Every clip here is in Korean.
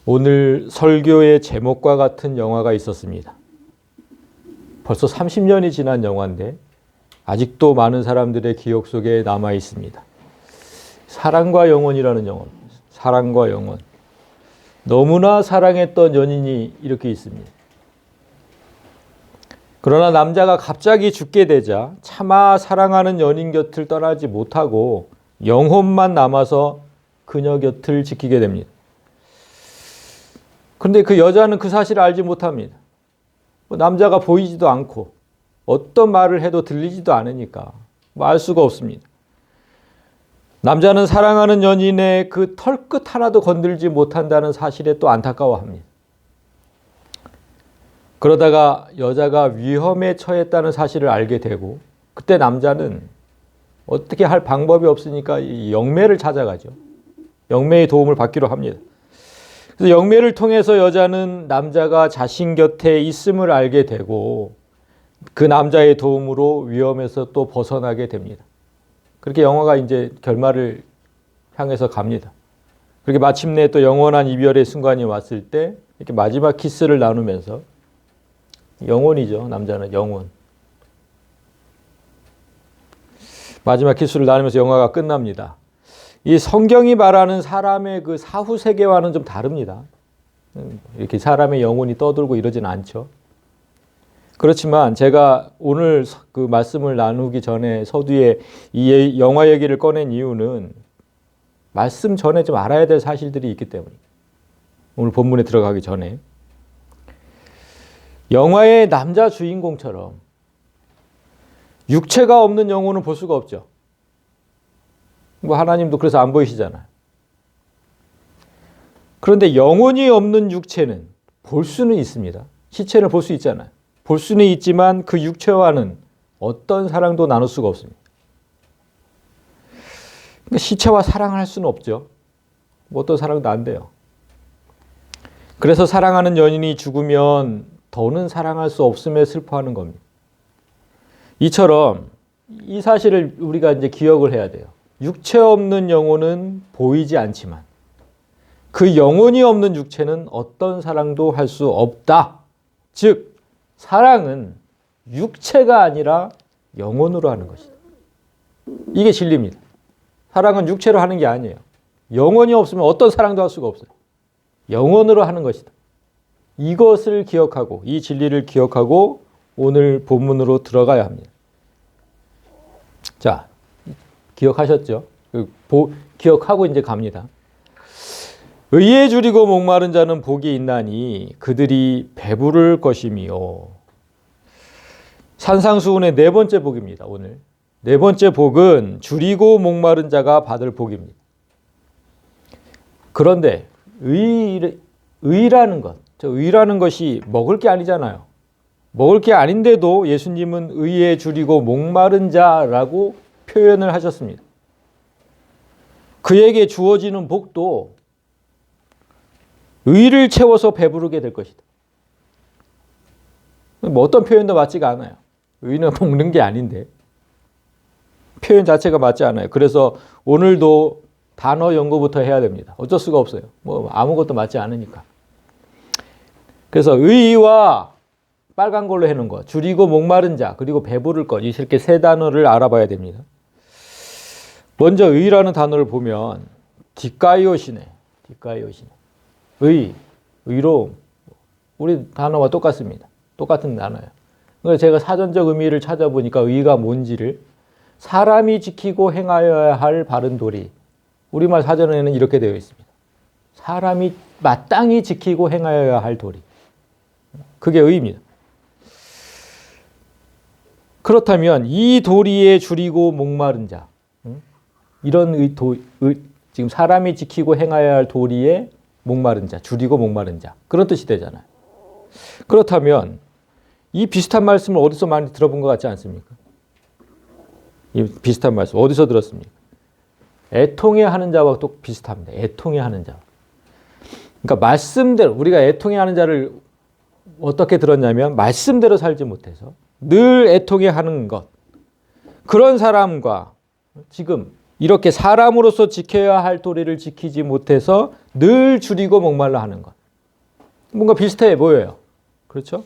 오늘 설교의 제목과 같은 영화가 있었습니다. 벌써 30년이 지난 영화인데 아직도 많은 사람들의 기억 속에 남아 있습니다. 사랑과 영혼이라는 영화입니다. 사랑과 영혼. 너무나 사랑했던 연인이 이렇게 있습니다. 그러나 남자가 갑자기 죽게 되자 차마 사랑하는 연인 곁을 떠나지 못하고 영혼만 남아서 그녀 곁을 지키게 됩니다. 그런데 그 여자는 그 사실을 알지 못합니다. 남자가 보이지도 않고 어떤 말을 해도 들리지도 않으니까 알 수가 없습니다. 남자는 사랑하는 연인의 그 털끝 하나도 건들지 못한다는 사실에 또 안타까워합니다. 그러다가 여자가 위험에 처했다는 사실을 알게 되고 그때 남자는 어떻게 할 방법이 없으니까 이 영매를 찾아가죠. 영매의 도움을 받기로 합니다. 그래서 영매를 통해서 여자는 남자가 자신 곁에 있음을 알게 되고 그 남자의 도움으로 위험에서 또 벗어나게 됩니다. 그렇게 영화가 이제 결말을 향해서 갑니다. 그렇게 마침내 또 영원한 이별의 순간이 왔을 때 이렇게 마지막 키스를 나누면서 영혼이죠. 남자는 영혼. 마지막 키스를 나누면서 영화가 끝납니다. 이 성경이 말하는 사람의 그 사후 세계와는 좀 다릅니다. 이렇게 사람의 영혼이 떠들고 이러진 않죠. 그렇지만 제가 오늘 그 말씀을 나누기 전에 서두에 이 영화 얘기를 꺼낸 이유는 말씀 전에 좀 알아야 될 사실들이 있기 때문에 오늘 본문에 들어가기 전에 영화의 남자 주인공처럼 육체가 없는 영혼은 볼 수가 없죠. 뭐 하나님도 그래서 안 보이시잖아요. 그런데 영혼이 없는 육체는 볼 수는 있습니다. 시체를 볼 수 있잖아요. 볼 수는 있지만 그 육체와는 어떤 사랑도 나눌 수가 없습니다. 그러니까 시체와 사랑할 수는 없죠. 뭐 어떤 사랑도 안 돼요. 그래서 사랑하는 연인이 죽으면 더는 사랑할 수 없음에 슬퍼하는 겁니다. 이처럼 이 사실을 우리가 이제 기억을 해야 돼요. 육체 없는 영혼은 보이지 않지만 그 영혼이 없는 육체는 어떤 사랑도 할 수 없다. 즉 사랑은 육체가 아니라 영혼으로 하는 것이다. 이게 진리입니다. 사랑은 육체로 하는 게 아니에요. 영혼이 없으면 어떤 사랑도 할 수가 없어요. 영혼으로 하는 것이다. 이것을 기억하고 이 진리를 기억하고 오늘 본문으로 들어가야 합니다. 자, 기억하셨죠? 기억하고 이제 갑니다. 의에 줄이고 목마른 자는 복이 있나니 그들이 배부를 것이미요. 산상수훈의 네 번째 복입니다. 오늘 네 번째 복은 줄이고 목마른 자가 받을 복입니다. 그런데 의라는 것, 의라는 것이 먹을 게 아니잖아요. 먹을 게 아닌데도 예수님은 의에 줄이고 목마른 자라고 표현을 하셨습니다. 그에게 주어지는 복도 의를 채워서 배부르게 될 것이다. 뭐 어떤 표현도 맞지가 않아요. 의는 먹는 게 아닌데 표현 자체가 맞지 않아요. 그래서 오늘도 단어 연구부터 해야 됩니다. 어쩔 수가 없어요. 뭐 아무것도 맞지 않으니까. 그래서 의와 빨간 걸로 해놓은 것, 줄이고 목마른 자, 그리고 배부를 것, 이렇게 세 단어를 알아봐야 됩니다. 먼저 의라는 단어를 보면 디카이오시네. 의로움. 우리 단어와 똑같습니다. 똑같은 단어예요. 그래서 제가 사전적 의미를 찾아보니까 의가 뭔지를 사람이 지키고 행하여야 할 바른 도리. 우리말 사전에는 이렇게 되어 있습니다. 사람이 마땅히 지키고 행하여야 할 도리. 그게 의입니다. 그렇다면 이 도리에 줄이고 목마른 자, 이런 지금 사람이 지키고 행하여야 할 도리에 목마른 자, 줄이고 목마른 자, 그런 뜻이 되잖아요. 그렇다면 이 비슷한 말씀을 어디서 많이 들어본 것 같지 않습니까? 이 비슷한 말씀 어디서 들었습니까? 애통해 하는 자와 또 비슷합니다. 애통해 하는 자. 그러니까 말씀대로 우리가 애통해 하는 자를 어떻게 들었냐면 말씀대로 살지 못해서 늘 애통해 하는 것. 그런 사람과 지금 이렇게 사람으로서 지켜야 할 도리를 지키지 못해서 늘 줄이고 목말라 하는 것. 뭔가 비슷해 보여요. 그렇죠?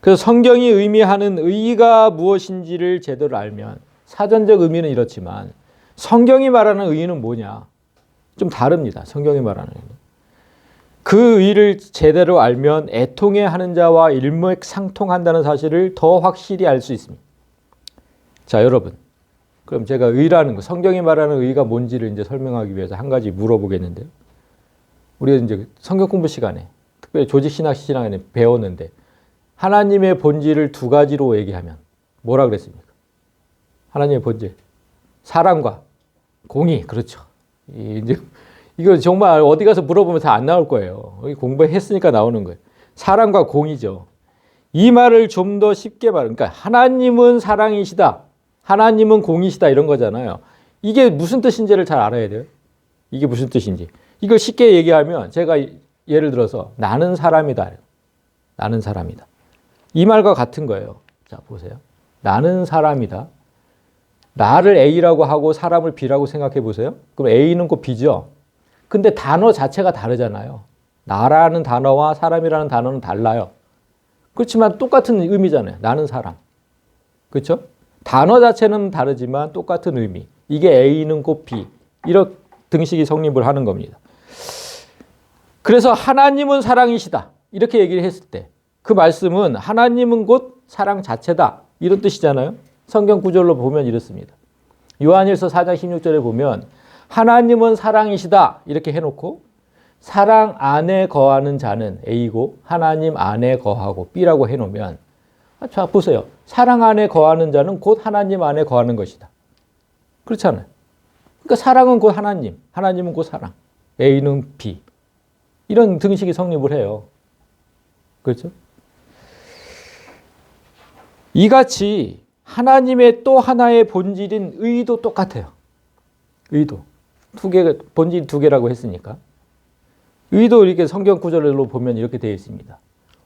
그래서 성경이 의미하는 의의가 무엇인지를 제대로 알면, 사전적 의미는 이렇지만 성경이 말하는 의의는 뭐냐? 좀 다릅니다. 성경이 말하는 의의. 그 의의를 제대로 알면 애통해하는 자와 일맥상통한다는 사실을 더 확실히 알 수 있습니다. 자, 여러분. 그럼 제가 의라는 거, 성경이 말하는 의의가 뭔지를 이제 설명하기 위해서 한 가지 물어보겠는데요. 우리가 이제 성경 공부 시간에, 특별히 조직신학 시간에 배웠는데, 하나님의 본질을 두 가지로 얘기하면 뭐라 그랬습니까? 하나님의 본질. 사랑과 공의. 그렇죠. 이제 이거 정말 어디 가서 물어보면 다 안 나올 거예요. 공부했으니까 나오는 거예요. 사랑과 공의죠. 이 말을 좀 더 쉽게 그러니까 하나님은 사랑이시다. 하나님은 공이시다 이런 거잖아요. 이게 무슨 뜻인지를 잘 알아야 돼요. 이게 무슨 뜻인지. 이걸 쉽게 얘기하면 제가 예를 들어서 나는 사람이다. 나는 사람이다. 이 말과 같은 거예요. 자, 보세요. 나는 사람이다. 나를 A라고 하고 사람을 B라고 생각해 보세요. 그럼 A는 곧 B죠. 근데 단어 자체가 다르잖아요. 나라는 단어와 사람이라는 단어는 달라요. 그렇지만 똑같은 의미잖아요. 나는 사람. 그렇죠? 단어 자체는 다르지만 똑같은 의미. 이게 A는 곧 B. 이런 등식이 성립을 하는 겁니다. 그래서 하나님은 사랑이시다. 이렇게 얘기를 했을 때 그 말씀은 하나님은 곧 사랑 자체다. 이런 뜻이잖아요. 성경 구절로 보면 이렇습니다. 요한일서 4장 16절에 보면 하나님은 사랑이시다. 이렇게 해놓고 사랑 안에 거하는 자는 A고 하나님 안에 거하고 B라고 해놓으면 자, 보세요. 사랑 안에 거하는 자는 곧 하나님 안에 거하는 것이다. 그렇잖아요. 그러니까 사랑은 곧 하나님, 하나님은 곧 사랑, A는 B. 이런 등식이 성립을 해요. 그렇죠? 이같이 하나님의 또 하나의 본질인 의도 똑같아요. 의도. 본질 두 개라고 했으니까. 의도 이렇게 성경 구절로 보면 이렇게 되어 있습니다.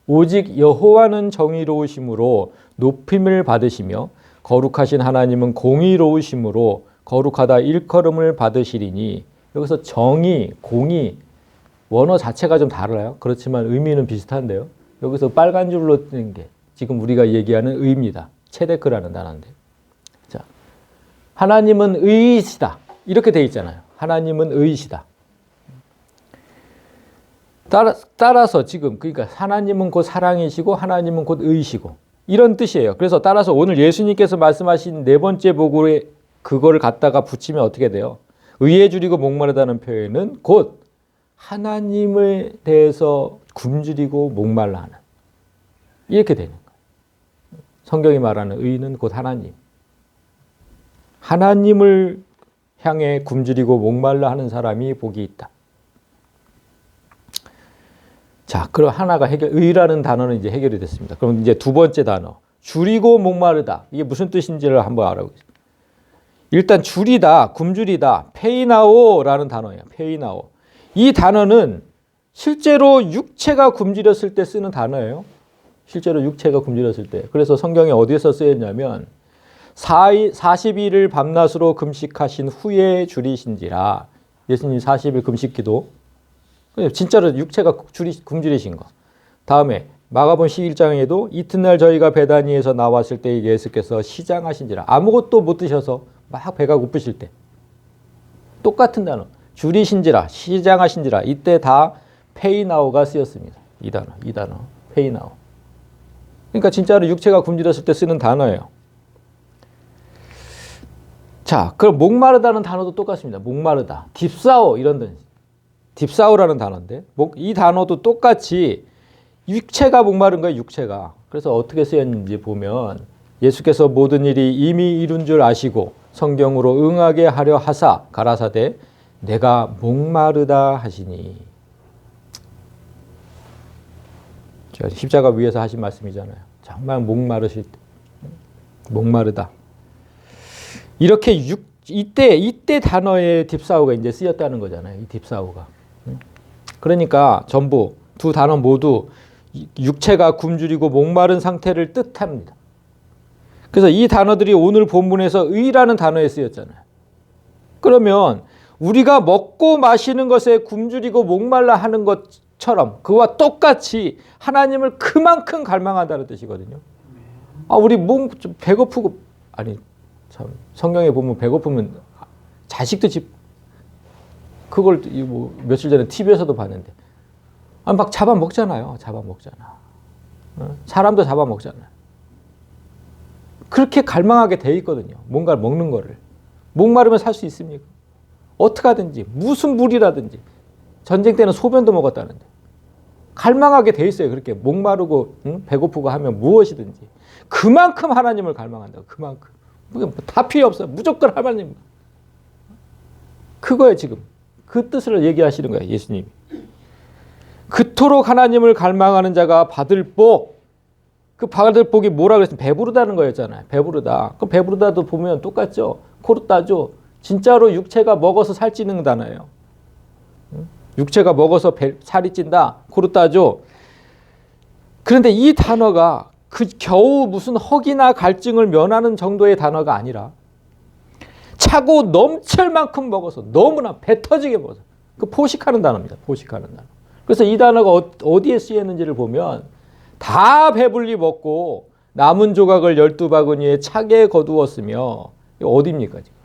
오직 여호와는 정의로우심으로 높임을 받으시며 거룩하신 하나님은 공의로우심으로 거룩하다 일컬음을 받으시리니, 여기서 정의, 공의, 원어 자체가 좀 달라요. 그렇지만 의미는 비슷한데요. 여기서 빨간 줄로 뜨는 게 지금 우리가 얘기하는 의입니다. 체데크라는 단어인데. 자, 하나님은 의이시다. 이렇게 되어 있잖아요. 하나님은 의이시다. 따라서 지금 그러니까 하나님은 곧 사랑이시고 하나님은 곧 의이시고 이런 뜻이에요. 그래서 따라서 오늘 예수님께서 말씀하신 네 번째 복으로 그거를 갖다가 붙이면 어떻게 돼요? 의에 줄이고 목마르다는 표현은 곧 하나님에 대해서 굶주리고 목말라 하는, 이렇게 되는 거예요. 성경이 말하는 의는 곧 하나님. 하나님을 향해 굶주리고 목말라 하는 사람이 복이 있다. 자, 그럼 하나가 의라는 단어는 이제 해결이 됐습니다. 그럼 이제 두 번째 단어, 줄이고 목마르다. 이게 무슨 뜻인지를 한번 알아보겠습니다. 일단 줄이다, 굶주리다, 페이나오라는 단어예요. 페이나오. 이 단어는 실제로 육체가 굶주렸을 때 쓰는 단어예요. 실제로 육체가 굶주렸을 때. 그래서 성경에 어디에서 쓰였냐면 40일을 밤낮으로 금식하신 후에 줄이신지라. 예수님 40일 금식기도. 진짜로 육체가 굶주리신 거. 다음에 마가복음 11장에도 이튿날 저희가 베다니에서 나왔을 때 예수께서 시장하신지라. 아무것도 못 드셔서 막 배가 고프실 때. 똑같은 단어. 줄이신지라, 시장하신지라. 이때 다 페이나오가 쓰였습니다. 이 단어. 페이나오. 그러니까 진짜로 육체가 굶주렸을 때 쓰는 단어예요. 자, 그럼 목마르다는 단어도 똑같습니다. 목마르다. 딥사오 이런 뜻. 딥사오라는 단어인데 이 단어도 똑같이 육체가 목마른 거예요. 육체가. 그래서 어떻게 쓰였는지 보면 예수께서 모든 일이 이미 이룬 줄 아시고 성경으로 응하게 하려 하사 가라사대 내가 목마르다 하시니. 십자가 위에서 하신 말씀이잖아요. 정말 목마르실 때. 목마르다. 이렇게 이때 단어의 딥사오가 이제 쓰였다는 거잖아요. 이 딥사오가. 그러니까 전부 두 단어 모두 육체가 굶주리고 목마른 상태를 뜻합니다. 그래서 이 단어들이 오늘 본문에서 의라는 단어에 쓰였잖아요. 그러면 우리가 먹고 마시는 것에 굶주리고 목말라 하는 것처럼 그와 똑같이 하나님을 그만큼 갈망한다는 뜻이거든요. 우리 몸 좀 배고프고, 아니 참 성경에 보면 배고프면 자식도 그걸 뭐 며칠 전에 TV에서도 봤는데 막 잡아먹잖아요. 사람도 잡아먹잖아요. 그렇게 갈망하게 돼 있거든요. 뭔가를 먹는 거를. 목마르면 살 수 있습니까? 어떻게 하든지 무슨 물이라든지. 전쟁 때는 소변도 먹었다는데 갈망하게 돼 있어요. 그렇게 목마르고 배고프고 하면 무엇이든지 그만큼 하나님을 갈망한다고. 그만큼 다 필요 없어요. 무조건 하나님. 그거예요. 지금 그 뜻을 얘기하시는 거예요. 예수님이. 그토록 하나님을 갈망하는 자가 받을 복. 그 받을 복이 뭐라 그랬으면 배부르다는 거였잖아요. 배부르다. 그 배부르다도 보면 똑같죠. 코르타죠. 진짜로 육체가 먹어서 살찌는 단어예요. 육체가 먹어서 살이 찐다. 코르타죠. 그런데 이 단어가 그 겨우 무슨 허기나 갈증을 면하는 정도의 단어가 아니라 차고 넘칠 만큼 먹어서 너무나 배 터지게 먹어서 그 포식하는 단어입니다. 포식하는 단어. 그래서 이 단어가 어디에 쓰였는지를 보면 다 배불리 먹고 남은 조각을 12바구니에 차게 거두었으며 이거 어디입니까 지금?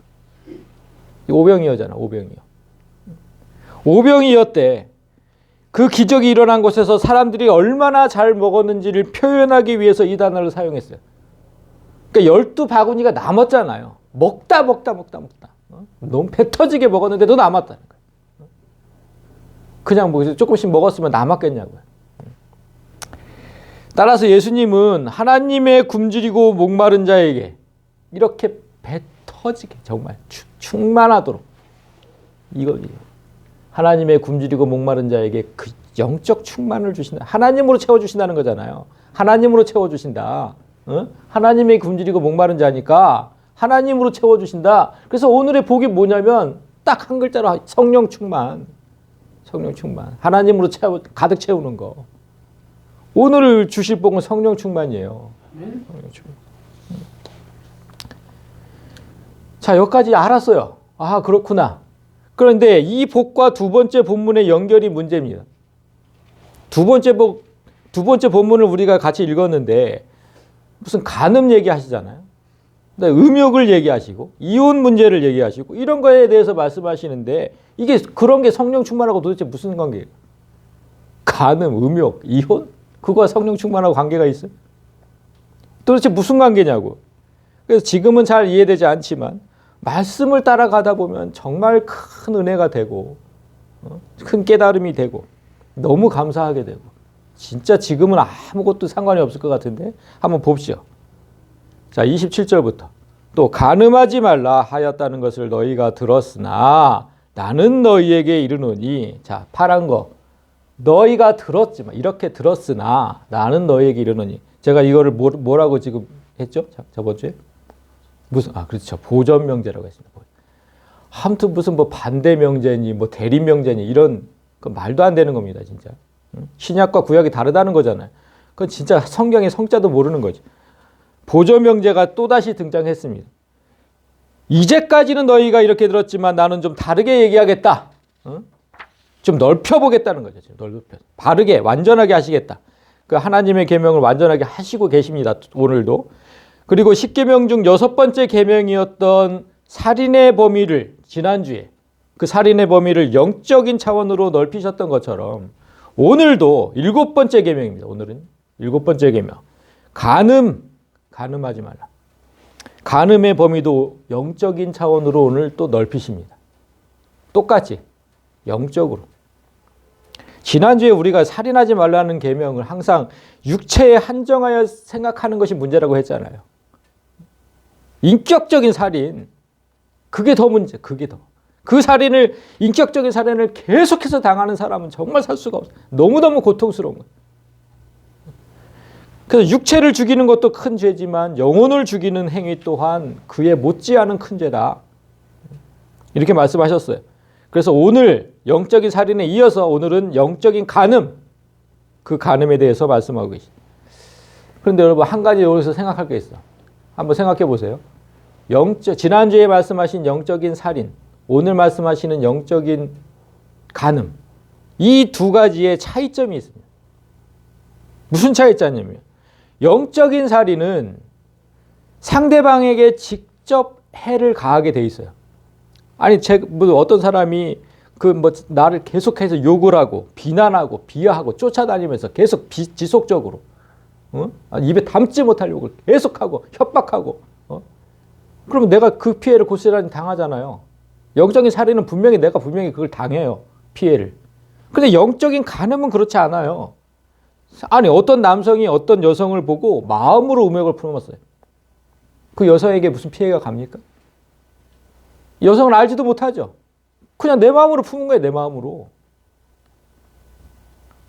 오병이어잖아. 오병이었대. 그 기적이 일어난 곳에서 사람들이 얼마나 잘 먹었는지를 표현하기 위해서 이 단어를 사용했어요. 그러니까 12바구니가 남았잖아요. 먹다. 너무 배 터지게 먹었는데도 남았다는 거예요. 그냥 뭐 조금씩 먹었으면 남았겠냐고요. 따라서 예수님은 하나님의 굶주리고 목마른 자에게 이렇게 배 터지게 정말 충만하도록 이거 하나님의 굶주리고 목마른 자에게 그 영적 충만을 주신다. 하나님으로 채워주신다는 거잖아요. 하나님으로 채워주신다. 하나님의 굶주리고 목마른 자니까 하나님으로 채워주신다. 그래서 오늘의 복이 뭐냐면 딱 한 글자로 성령 충만. 하나님으로 가득 채우는 거. 오늘 주실 복은 성령 충만이에요. 성령 충만. 자, 여기까지 알았어요. 아, 그렇구나. 그런데 이 복과 두 번째 본문의 연결이 문제입니다. 두 번째 본문을 우리가 같이 읽었는데 무슨 간음 얘기하시잖아요. 음욕을 얘기하시고 이혼 문제를 얘기하시고 이런 거에 대해서 말씀하시는데 이게 그런 게 성령 충만하고 도대체 무슨 관계예요? 간음, 음욕, 이혼? 그거와 성령 충만하고 관계가 있어요? 도대체 무슨 관계냐고. 그래서 지금은 잘 이해되지 않지만 말씀을 따라가다 보면 정말 큰 은혜가 되고 큰 깨달음이 되고 너무 감사하게 되고 진짜 지금은 아무것도 상관이 없을 것 같은데 한번 봅시오. 자, 27절부터 또 간음하지 말라 하였다는 것을 너희가 들었으나 나는 너희에게 이르노니 자, 파란 거 너희가 들었지만 이렇게 들었으나 나는 너희에게 이르노니 제가 이거를 뭐라고 지금 했죠? 저번 주에? 그렇죠. 보전 명제라고 했습니다. 아무튼 무슨 뭐 반대 명제니 뭐 대립 명제니 이런 그 말도 안 되는 겁니다, 진짜. 신약과 구약이 다르다는 거잖아요. 그건 진짜 성경의 성자도 모르는 거죠. 보전 명제가 또다시 등장했습니다. 이제까지는 너희가 이렇게 들었지만 나는 좀 다르게 얘기하겠다. 좀 넓혀보겠다는 거죠. 바르게 완전하게 하시겠다. 그 하나님의 계명을 완전하게 하시고 계십니다. 오늘도. 그리고 10계명 중 6번째 계명이었던 살인의 범위를 지난주에 그 살인의 범위를 영적인 차원으로 넓히셨던 것처럼 오늘도 7번째 계명입니다. 오늘은 7번째 계명. 간음하지 말라. 간음의 범위도 영적인 차원으로 오늘 또 넓히십니다. 똑같이 영적으로. 지난주에 우리가 살인하지 말라는 계명을 항상 육체에 한정하여 생각하는 것이 문제라고 했잖아요. 인격적인 살인, 그게 더 문제, 그게 더. 그 살인을, 인격적인 살인을 계속해서 당하는 사람은 정말 살 수가 없어요. 너무너무 고통스러운 거예요. 그래서 육체를 죽이는 것도 큰 죄지만 영혼을 죽이는 행위 또한 그에 못지않은 큰 죄다. 이렇게 말씀하셨어요. 그래서 오늘 영적인 살인에 이어서 오늘은 영적인 간음, 그 간음에 대해서 말씀하고 계십니다. 그런데 여러분 한 가지 여기서 생각할 게 있어. 한번 생각해 보세요. 지난주에 말씀하신 영적인 살인, 오늘 말씀하시는 영적인 간음, 이 두 가지의 차이점이 있습니다. 무슨 차이점이냐면 영적인 살인은 상대방에게 직접 해를 가하게 돼 있어요. 아니, 어떤 사람이 나를 계속해서 욕을 하고 비난하고 비하하고 쫓아다니면서 계속 지속적으로 입에 담지 못할 욕을 계속하고 협박하고 그러면 내가 그 피해를 고스란히 당하잖아요. 영적인 살인은 내가 분명히 그걸 당해요. 피해를. 근데 영적인 간음은 그렇지 않아요. 아니, 어떤 남성이 어떤 여성을 보고 마음으로 음욕을 품었어요. 그 여성에게 무슨 피해가 갑니까? 여성을 알지도 못하죠. 그냥 내 마음으로 품은 거예요. 내 마음으로.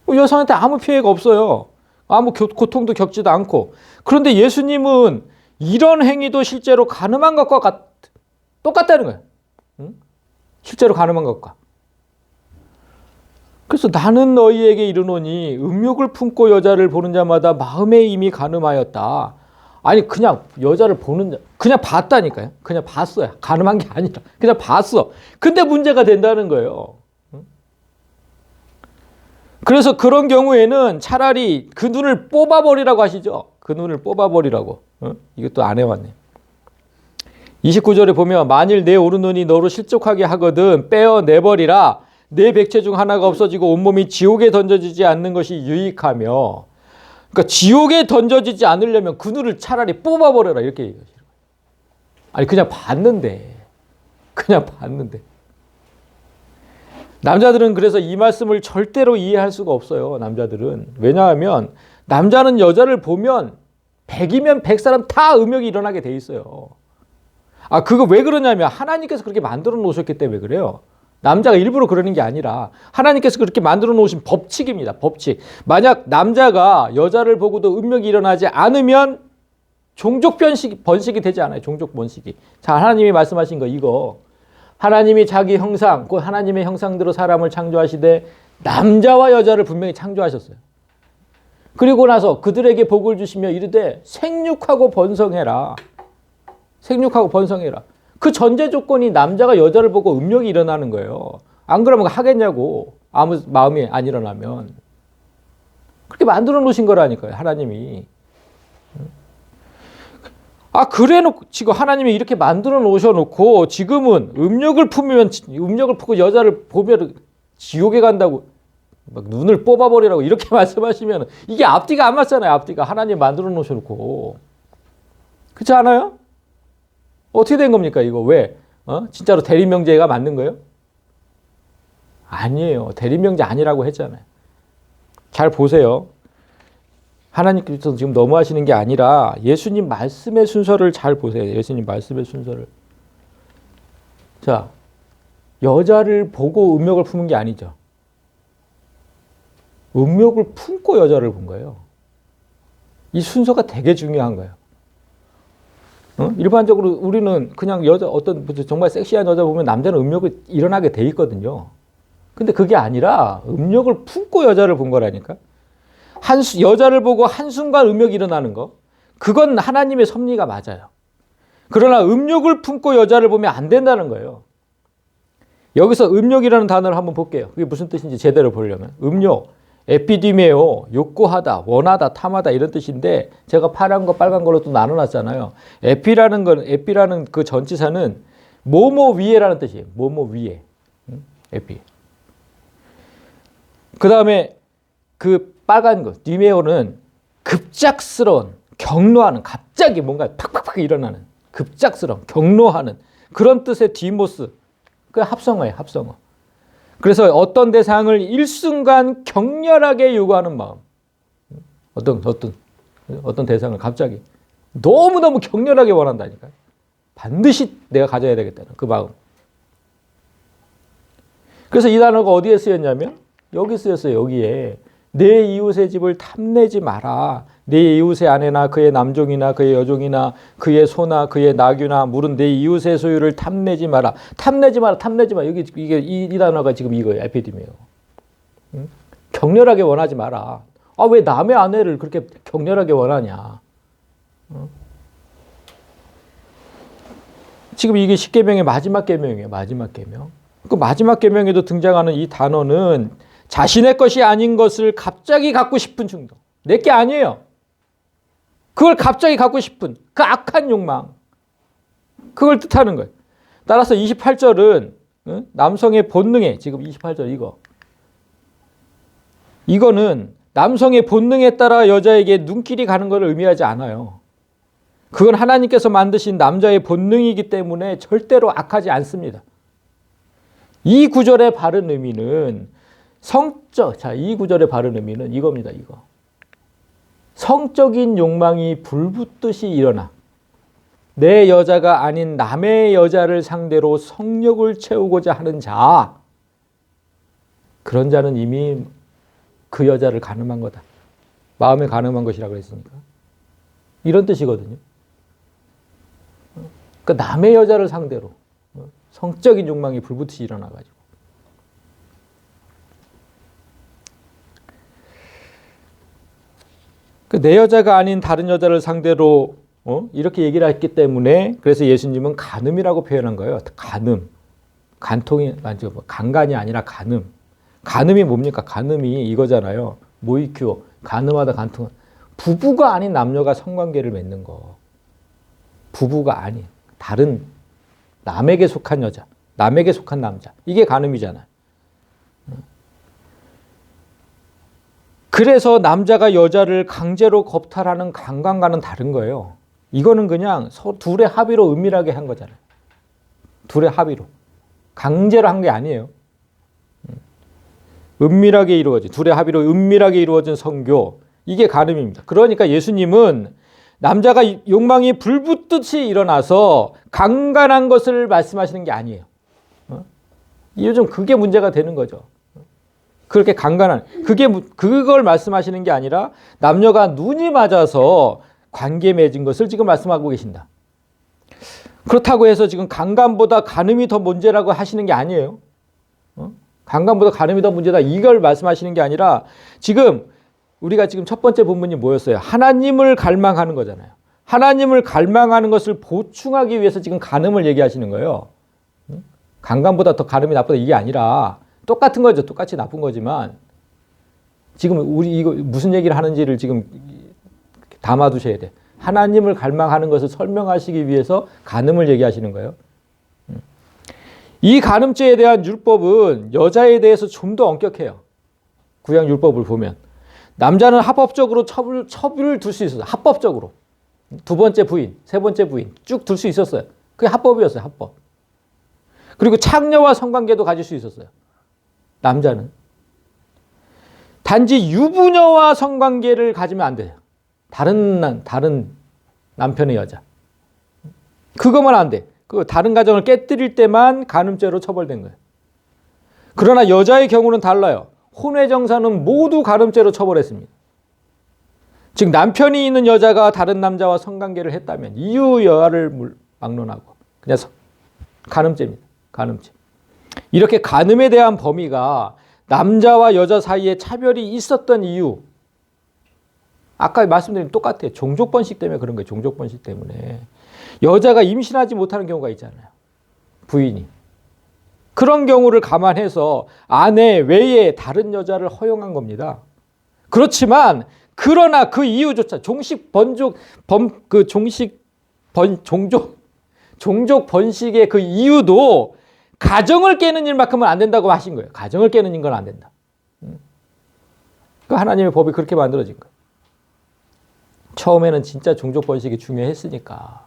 여성한테 아무 피해가 없어요. 아무 고통도 겪지도 않고. 그런데 예수님은 이런 행위도 실제로 간음한 것과 똑같다는 거예요. 응? 실제로 간음한 것과. 그래서 나는 너희에게 이르노니 음욕을 품고 여자를 보는 자마다 마음에 이미 간음하였다. 아니, 그냥 여자를 그냥 봤다니까요. 그냥 봤어요. 간음한 게 아니라 그냥 봤어. 근데 문제가 된다는 거예요. 그래서 그런 경우에는 차라리 그 눈을 뽑아버리라고 하시죠. 그 눈을 뽑아버리라고. 이것도 안 해왔네. 29절에 보면 만일 내 오른눈이 너로 실족하게 하거든 빼어내버리라. 내 백체 중 하나가 없어지고 온몸이 지옥에 던져지지 않는 것이 유익하며, 그러니까 지옥에 던져지지 않으려면 그 눈을 차라리 뽑아버려라 이렇게 얘기하시는 거예요. 아니, 그냥 봤는데. 남자들은 그래서 이 말씀을 절대로 이해할 수가 없어요. 남자들은. 왜냐하면 남자는 여자를 보면 100이면 100사람 다 음욕이 일어나게 돼 있어요. 그거 왜 그러냐면 하나님께서 그렇게 만들어 놓으셨기 때문에 그래요. 남자가 일부러 그러는 게 아니라 하나님께서 그렇게 만들어 놓으신 법칙입니다. 법칙. 만약 남자가 여자를 보고도 음욕이 일어나지 않으면 종족 번식이 되지 않아요. 종족 번식이. 자, 하나님이 말씀하신 거 이거. 하나님이 자기 형상, 곧 하나님의 형상대로 사람을 창조하시되 남자와 여자를 분명히 창조하셨어요. 그리고 나서 그들에게 복을 주시며 이르되 생육하고 번성해라. 생육하고 번성해라. 그 전제 조건이 남자가 여자를 보고 음욕이 일어나는 거예요. 안 그러면 하겠냐고. 아무 마음이 안 일어나면. 그렇게 만들어 놓으신 거라니까요. 하나님이. 그래 놓고 지금 하나님이 이렇게 만들어 놓으셔놓고 지금은 음욕을 품고 여자를 보면 지옥에 간다고 막 눈을 뽑아버리라고 이렇게 말씀하시면 이게 앞뒤가 안 맞잖아요. 앞뒤가 하나님 만들어 놓으셔놓고. 그렇지 않아요? 어떻게 된 겁니까? 이거 왜? 진짜로 대리명제가 맞는 거예요? 아니에요. 대리명제 아니라고 했잖아요. 잘 보세요. 하나님께서 지금 너무하시는 게 아니라 예수님 말씀의 순서를 잘 보세요. 예수님 말씀의 순서를. 자, 여자를 보고 음욕을 품은 게 아니죠. 음욕을 품고 여자를 본 거예요. 이 순서가 되게 중요한 거예요. 일반적으로 우리는 그냥 정말 섹시한 여자 보면 남자는 음욕이 일어나게 돼 있거든요. 근데 그게 아니라 음욕을 품고 여자를 본 거라니까. 여자를 보고 한순간 음욕이 일어나는 거. 그건 하나님의 섭리가 맞아요. 그러나 음욕을 품고 여자를 보면 안 된다는 거예요. 여기서 음욕이라는 단어를 한번 볼게요. 그게 무슨 뜻인지 제대로 보려면. 음욕, 에피디메오, 욕구하다, 원하다, 탐하다 이런 뜻인데 제가 파란 거 빨간 걸로 또 나눠놨잖아요. 에피라는 그 전치사는 뭐뭐 위에라는 뜻이에요. 뭐뭐 위에. 에피. 그 다음에 그 빨간 거, 디메오는 급작스러운, 경로하는, 갑자기 뭔가 팍팍팍 일어나는, 급작스러운, 경로하는 그런 뜻의 디모스. 그 합성어예요, 합성어. 그래서 어떤 대상을 일순간 격렬하게 요구하는 마음. 어떤 대상을 갑자기 너무너무 격렬하게 원한다니까요. 반드시 내가 가져야 되겠다는 그 마음. 그래서 이 단어가 어디에 쓰였냐면 여기 쓰였어요. 여기에. 내 이웃의 집을 탐내지 마라. 내 이웃의 아내나 그의 남종이나 그의 여종이나 그의 소나 그의 나귀나 물은 내 이웃의 소유를 탐내지 마라. 탐내지 마라. 여기 이 단어가 지금 이거예요. 에피디메오. 격렬하게 원하지 마라. 왜 남의 아내를 그렇게 격렬하게 원하냐? 지금 이게 십계명의 마지막 계명이에요. 마지막 계명. 그 마지막 계명에도 등장하는 이 단어는 자신의 것이 아닌 것을 갑자기 갖고 싶은 충동. 내 게 아니에요. 그걸 갑자기 갖고 싶은 그 악한 욕망. 그걸 뜻하는 거예요. 따라서 28절은 남성의 본능에, 지금 28절 이거는 남성의 본능에 따라 여자에게 눈길이 가는 것을 의미하지 않아요. 그건 하나님께서 만드신 남자의 본능이기 때문에 절대로 악하지 않습니다. 이 구절의 바른 의미는 이 구절의 바른 의미는 이겁니다. 이거. 성적인 욕망이 불붙듯이 일어나 내 여자가 아닌 남의 여자를 상대로 성욕을 채우고자 하는 자, 그런 자는 이미 그 여자를 가늠한 거다. 마음에 가늠한 것이라고 그랬으니까. 이런 뜻이거든요. 그러니까 남의 여자를 상대로 성적인 욕망이 불붙듯이 일어나가지고. 내 여자가 아닌 다른 여자를 상대로 이렇게 얘기를 했기 때문에 그래서 예수님은 간음이라고 표현한 거예요. 간음. 간통이 아니죠. 간간이 아니라 간음. 간음이 뭡니까? 간음이 이거잖아요. 모이큐. 간음하다 간통. 부부가 아닌 남녀가 성관계를 맺는 거. 부부가 아닌 다른 남에게 속한 여자, 남에게 속한 남자. 이게 간음이잖아요. 그래서 남자가 여자를 강제로 겁탈하는 강간과는 다른 거예요. 이거는 그냥 둘의 합의로 은밀하게 한 거잖아요. 둘의 합의로. 강제로 한 게 아니에요. 은밀하게 이루어진, 둘의 합의로 은밀하게 이루어진 성교. 이게 간음입니다. 그러니까 예수님은 남자가 욕망이 불붙듯이 일어나서 강간한 것을 말씀하시는 게 아니에요. 요즘 그게 문제가 되는 거죠. 그렇게 강간한, 그걸 말씀하시는 게 아니라 남녀가 눈이 맞아서 관계 맺은 것을 지금 말씀하고 계신다. 그렇다고 해서 지금 강간보다 간음이 더 문제라고 하시는 게 아니에요. 강간보다 간음이 더 문제다. 이걸 말씀하시는 게 아니라 지금 우리가 지금 첫 번째 본문이 뭐였어요? 하나님을 갈망하는 거잖아요. 하나님을 갈망하는 것을 보충하기 위해서 지금 간음을 얘기하시는 거예요. 강간보다 더 간음이 나쁘다 이게 아니라 똑같은 거죠. 똑같이 나쁜 거지만 지금 우리 이거 무슨 얘기를 하는지를 지금 담아두셔야 돼. 하나님을 갈망하는 것을 설명하시기 위해서 간음을 얘기하시는 거예요. 이 간음죄에 대한 율법은 여자에 대해서 좀 더 엄격해요. 구약 율법을 보면 남자는 합법적으로 처분을 둘 수 있었어요. 합법적으로. 두 번째 부인, 세 번째 부인 쭉 둘 수 있었어요. 그게 합법이었어요. 합법. 그리고 창녀와 성관계도 가질 수 있었어요. 남자는. 단지 유부녀와 성관계를 가지면 안 돼요. 다른 남편의 여자. 그것만 안 돼. 그 다른 가정을 깨뜨릴 때만 간음죄로 처벌된 거예요. 그러나 여자의 경우는 달라요. 혼외정사는 모두 간음죄로 처벌했습니다. 즉 남편이 있는 여자가 다른 남자와 성관계를 했다면 이유여하를 막론하고 그냥 간음죄입니다. 간음죄. 이렇게 간음에 대한 범위가 남자와 여자 사이에 차별이 있었던 이유, 아까 말씀드린 똑같아요. 종족 번식 때문에 그런 거예요. 종족 번식 때문에. 여자가 임신하지 못하는 경우가 있잖아요. 부인이. 그런 경우를 감안해서 아내 외에 다른 여자를 허용한 겁니다. 그렇지만 그러나 그 이유조차 종족 번식의 그 이유도 가정을 깨는 일만큼은 안 된다고 하신 거예요. 가정을 깨는 건 안 된다. 그 하나님의 법이 그렇게 만들어진 거예요. 처음에는 진짜 종족 번식이 중요했으니까.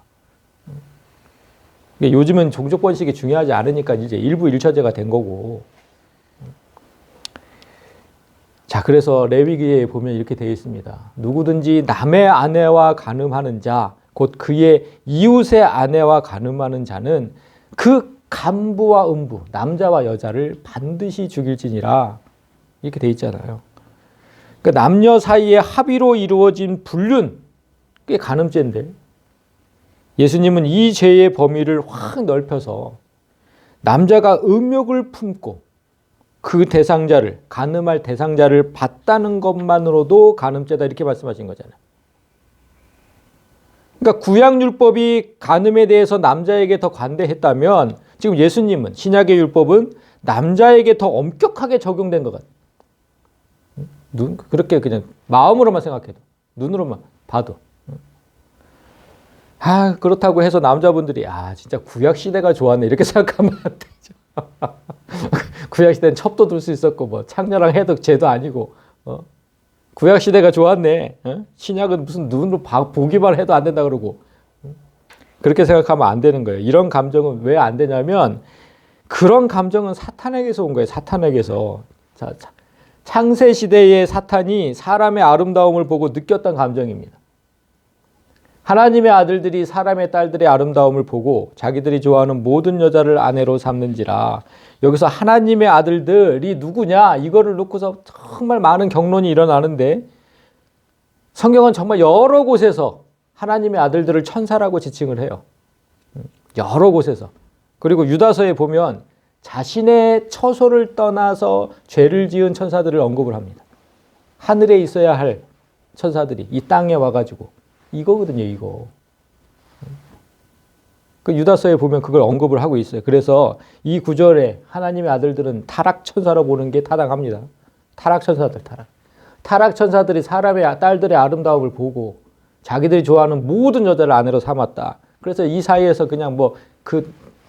요즘은 종족 번식이 중요하지 않으니까 이제 일부 일처제가 된 거고. 자, 그래서 레위기에 보면 이렇게 되어 있습니다. 누구든지 남의 아내와 간음하는 자, 곧 그의 이웃의 아내와 간음하는 자는 그 간부와 음부, 남자와 여자를 반드시 죽일지니라. 이렇게 되어 있잖아요. 그러니까 남녀 사이에 합의로 이루어진 불륜, 그게 간음죄인데 예수님은 이 죄의 범위를 확 넓혀서 남자가 음욕을 품고 그 대상자를, 간음할 대상자를 봤다는 것만으로도 간음죄다 이렇게 말씀하신 거잖아요. 그러니까 구약율법이 간음에 대해서 남자에게 더 관대했다면 지금 예수님은 신약의 율법은 남자에게 더 엄격하게 적용된 것 같아요. 그렇게 그냥 마음으로만 생각해도, 눈으로만 봐도. 그렇다고 해서 남자분들이 진짜 구약 시대가 좋았네 이렇게 생각하면 안 되죠. 구약 시대는 첩도 둘 수 있었고 뭐 창녀랑 해도 죄도 아니고 구약 시대가 좋았네. 신약은 무슨 눈으로 보기만 해도 안 된다 그러고 그렇게 생각하면 안 되는 거예요. 이런 감정은 왜 안 되냐면 그런 감정은 사탄에게서 온 거예요. 사탄에게서. 창세 시대의 사탄이 사람의 아름다움을 보고 느꼈던 감정입니다. 하나님의 아들들이 사람의 딸들의 아름다움을 보고 자기들이 좋아하는 모든 여자를 아내로 삼는지라. 여기서 하나님의 아들들이 누구냐 이거를 놓고서 정말 많은 경론이 일어나는데 성경은 정말 여러 곳에서 하나님의 아들들을 천사라고 지칭을 해요. 여러 곳에서. 그리고 유다서에 보면 자신의 처소를 떠나서 죄를 지은 천사들을 언급을 합니다. 하늘에 있어야 할 천사들이 이 땅에 와가지고 이거거든요, 이거. 그 유다서에 보면 그걸 언급을 하고 있어요. 그래서 이 구절에 하나님의 아들들은 타락천사로 보는 게 타당합니다. 타락천사들, 타락천사들이 사람의 딸들의 아름다움을 보고 자기들이 좋아하는 모든 여자를 아내로 삼았다. 그래서 이 사이에서 그냥